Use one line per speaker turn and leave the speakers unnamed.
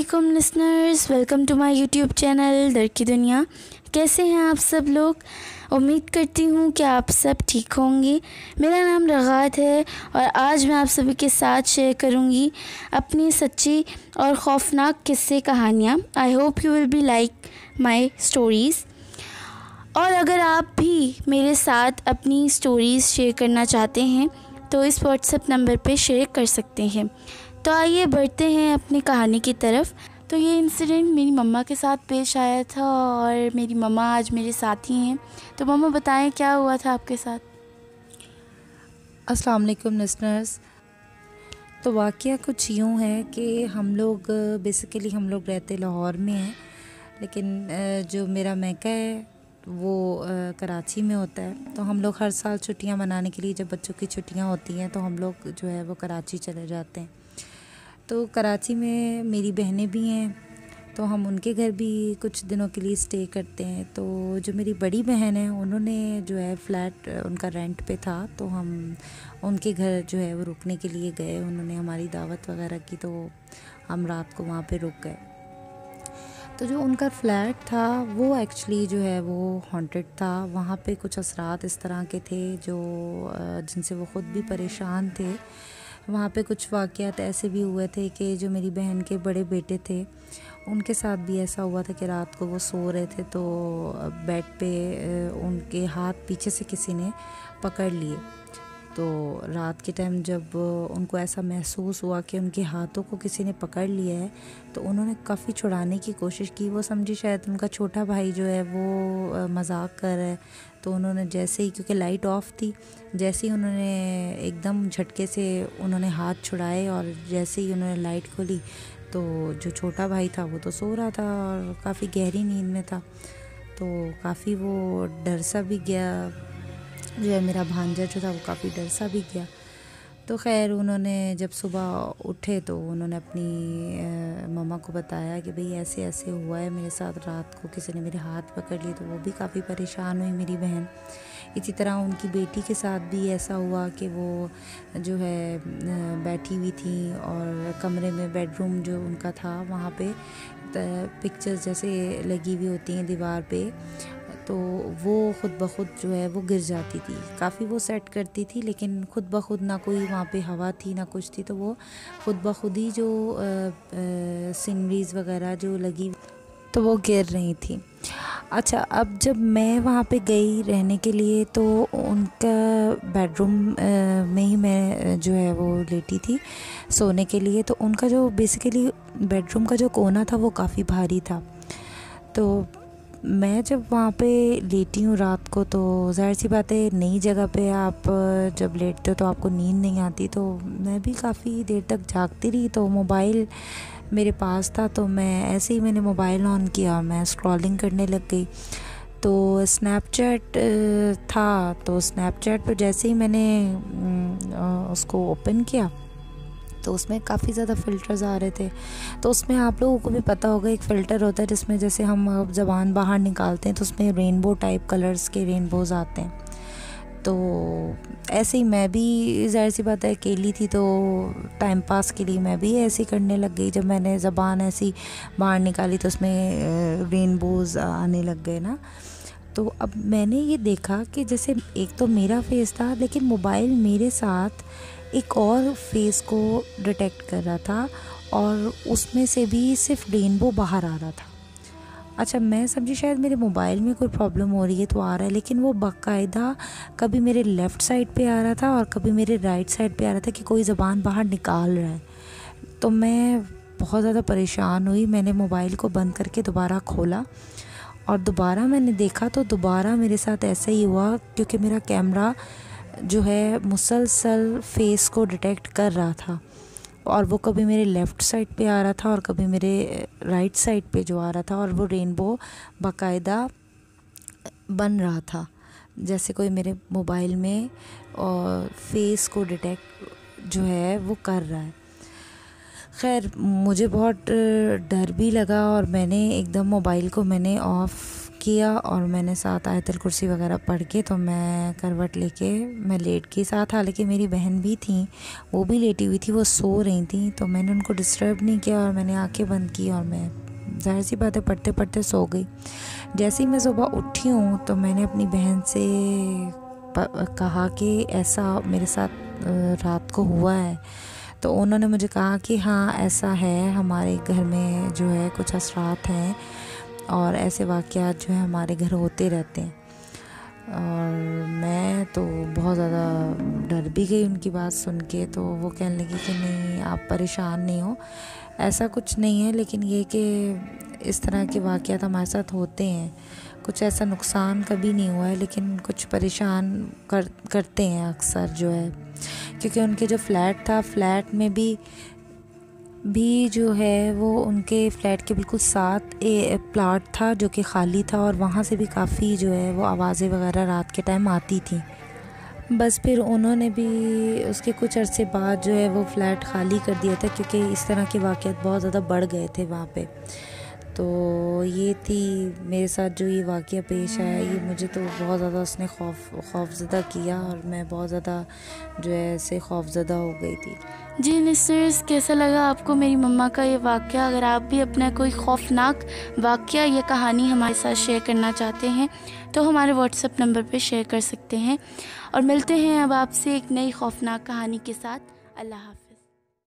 वालेकुम listeners, welcome to my YouTube channel दर की दुनिया। कैसे हैं आप सब लोग? उम्मीद करती हूँ कि आप सब ठीक होंगे। मेरा नाम रगात है और आज मैं आप सभी के साथ शेयर करूँगी अपनी सच्ची और खौफनाक किस्से कहानियाँ। I hope you will be like my stories. और अगर आप भी मेरे साथ अपनी स्टोरीज़ शेयर करना चाहते हैं तो इस व्हाट्सएप नंबर पे शेयर कर सकते हैं। तो आइए बढ़ते हैं अपनी कहानी की तरफ। तो ये इंसिडेंट मेरी मम्मा के साथ पेश आया था और मेरी मम्मा आज मेरे साथ ही हैं। तो मम्मा बताएं क्या हुआ था आपके साथ।
अस्सलाम वालेकुम लिसनर्स। तो वाक़या कुछ यूँ है कि हम लोग बेसिकली रहते लाहौर में हैं, लेकिन जो मेरा मैका है वो कराची में होता है। तो हम लोग हर साल छुट्टियां मनाने के लिए, जब बच्चों की छुट्टियां होती हैं तो हम लोग जो है वो कराची चले जाते हैं। तो कराची में मेरी बहनें भी हैं, तो हम उनके घर भी कुछ दिनों के लिए स्टे करते हैं। तो जो मेरी बड़ी बहन है उन्होंने जो है फ्लैट उनका रेंट पे था, तो हम उनके घर जो है वो रुकने के लिए गए। उन्होंने हमारी दावत वगैरह की तो हम रात को वहाँ पे रुक गए। तो जो उनका फ्लैट था वो एक्चुअली जो है वो हॉन्टेड था। वहाँ पे कुछ असरात इस तरह के थे जो जिनसे वो ख़ुद भी परेशान थे। वहाँ पे कुछ वाक़यात ऐसे भी हुए थे कि जो मेरी बहन के बड़े बेटे थे उनके साथ भी ऐसा हुआ था कि रात को वो सो रहे थे तो बेड पे उनके हाथ पीछे से किसी ने पकड़ लिए। तो रात के टाइम जब उनको ऐसा महसूस हुआ कि उनके हाथों को किसी ने पकड़ लिया है तो उन्होंने काफ़ी छुड़ाने की कोशिश की। वो समझी शायद उनका छोटा भाई जो है वो मजाक कर रहा है। तो उन्होंने जैसे ही, क्योंकि लाइट ऑफ थी, जैसे ही उन्होंने एकदम झटके से उन्होंने हाथ छुड़ाए और जैसे ही उन्होंने लाइट खोली तो जो छोटा भाई था वो तो सो रहा था और काफ़ी गहरी नींद में था। तो काफ़ी वो डर सा भी गया, जो है मेरा भांजा जो था वो काफ़ी डर सा भी गया। तो खैर उन्होंने जब सुबह उठे तो उन्होंने अपनी मम्मा को बताया कि भाई ऐसे ऐसे हुआ है मेरे साथ, रात को किसी ने मेरे हाथ पकड़ लिए। तो वो भी काफ़ी परेशान हुई मेरी बहन। इसी तरह उनकी बेटी के साथ भी ऐसा हुआ कि वो जो है बैठी हुई थी और कमरे में, बेडरूम जो उनका था वहाँ पे पिक्चर्स जैसे लगी हुई होती हैं दीवार पे, तो वो ख़ुद ब खुद जो है वो गिर जाती थी। काफ़ी वो सेट करती थी लेकिन ख़ुद ब खुद ना कोई वहाँ पे हवा थी ना कुछ थी, तो वो ख़ुद ब खुद ही जो सीनरीज़ वगैरह जो लगी तो वो गिर रही थी। अच्छा, अब जब मैं वहाँ पे गई रहने के लिए तो उनका बेडरूम में ही मैं जो है वो लेटी थी सोने के लिए। तो उनका जो बेसिकली बेडरूम का जो कोना था वो काफ़ी भारी था। तो मैं जब वहाँ पे लेटी हूँ रात को, तो ज़ाहिर सी बात है नई जगह पे आप जब लेटते हो तो आपको नींद नहीं आती। तो मैं भी काफ़ी देर तक जागती रही। तो मोबाइल मेरे पास था, तो मैं ऐसे ही मैंने मोबाइल ऑन किया, मैं स्क्रॉलिंग करने लग गई। तो स्नैपचैट था, तो स्नैपचैट पर जैसे ही मैंने उसको ओपन किया तो उसमें काफ़ी ज़्यादा फ़िल्टर्स आ रहे थे। तो उसमें आप लोगों को भी पता होगा एक फ़िल्टर होता है जिसमें जैसे हम ज़बान बाहर निकालते हैं तो उसमें रेनबो टाइप कलर्स के रेनबोज़ आते हैं। तो ऐसे ही मैं भी, ज़ाहिर सी बात है अकेली थी तो टाइम पास के लिए मैं भी ऐसे ही करने लग गई। जब मैंने ज़बान ऐसी बाहर निकाली तो उसमें रेनबोज़ आने लग गए ना। तो अब मैंने ये देखा कि जैसे एक तो मेरा फेस था लेकिन मोबाइल मेरे साथ एक और फेस को डिटेक्ट कर रहा था और उसमें से भी सिर्फ रेनबो बाहर आ रहा था। अच्छा, मैं समझी शायद मेरे मोबाइल में कोई प्रॉब्लम हो रही है तो आ रहा है, लेकिन वो बाकायदा कभी मेरे लेफ़्ट साइड पे आ रहा था और कभी मेरे राइट साइड पे आ रहा था कि कोई ज़बान बाहर निकाल रहा है। तो मैं बहुत ज़्यादा परेशान हुई। मैंने मोबाइल को बंद करके दोबारा खोला और दोबारा मैंने देखा तो दोबारा मेरे साथ ऐसा ही हुआ, क्योंकि मेरा कैमरा जो है मुसलसल फेस को डिटेक्ट कर रहा था और वो कभी मेरे लेफ़्ट साइड पे आ रहा था और कभी मेरे राइट साइड पे जो आ रहा था, और वो रेनबो बाकायदा बन रहा था जैसे कोई मेरे मोबाइल में और फेस को डिटेक्ट जो है वो कर रहा है। खैर मुझे बहुत डर भी लगा और मैंने एकदम मोबाइल को मैंने ऑफ़ किया और मैंने साथ आयतुल कुर्सी वगैरह पढ़ के तो मैं करवट लेके मैं लेट गई। साथ हालांकि मेरी बहन भी थी, वो भी लेटी हुई थी, वो सो रही थी, तो मैंने उनको डिस्टर्ब नहीं किया और मैंने आंखें बंद की और मैं ज़ाहिर सी बात है पढ़ते पढ़ते सो गई। जैसे ही मैं सुबह उठी हूँ तो मैंने अपनी बहन से कहा कि ऐसा मेरे साथ रात को हुआ है। तो उन्होंने मुझे कहा कि हाँ ऐसा है, हमारे घर में जो है कुछ असरात हैं और ऐसे वाक़यात जो है हमारे घर होते रहते हैं। और मैं तो बहुत ज़्यादा डर भी गई उनकी बात सुन के। तो वो कहने लगी कि नहीं आप परेशान नहीं हो, ऐसा कुछ नहीं है, लेकिन ये कि इस तरह के वाक़यात हमारे साथ होते हैं। कुछ ऐसा नुकसान कभी नहीं हुआ है, लेकिन कुछ परेशान करते हैं अक्सर जो है, क्योंकि उनके जो फ्लैट था, फ्लैट में भी जो है वो उनके फ्लैट के बिल्कुल साथ प्लाट था जो कि खाली था और वहाँ से भी काफ़ी जो है वो आवाज़ें वगैरह रात के टाइम आती थी। बस फिर उन्होंने भी उसके कुछ अरसे बाद जो है वो फ्लैट खाली कर दिया था, क्योंकि इस तरह के वाक़यात बहुत ज़्यादा बढ़ गए थे वहाँ पे। तो ये थी मेरे साथ जो ये वाक़या पेश आया, ये मुझे तो बहुत ज़्यादा उसने खौफज़दा किया और मैं बहुत ज़्यादा जो है ऐसे खौफज़दा हो गई थी।
जी लिस्टर्स, कैसा लगा आपको मेरी मम्मा का ये वाक़या? अगर आप भी अपना कोई खौफनाक वाक़या या कहानी हमारे साथ शेयर करना चाहते हैं तो हमारे व्हाट्सएप नंबर पे शेयर कर सकते हैं। और मिलते हैं अब आपसे एक नई खौफनाक कहानी के साथ। अल्लाह हाफ़िज़।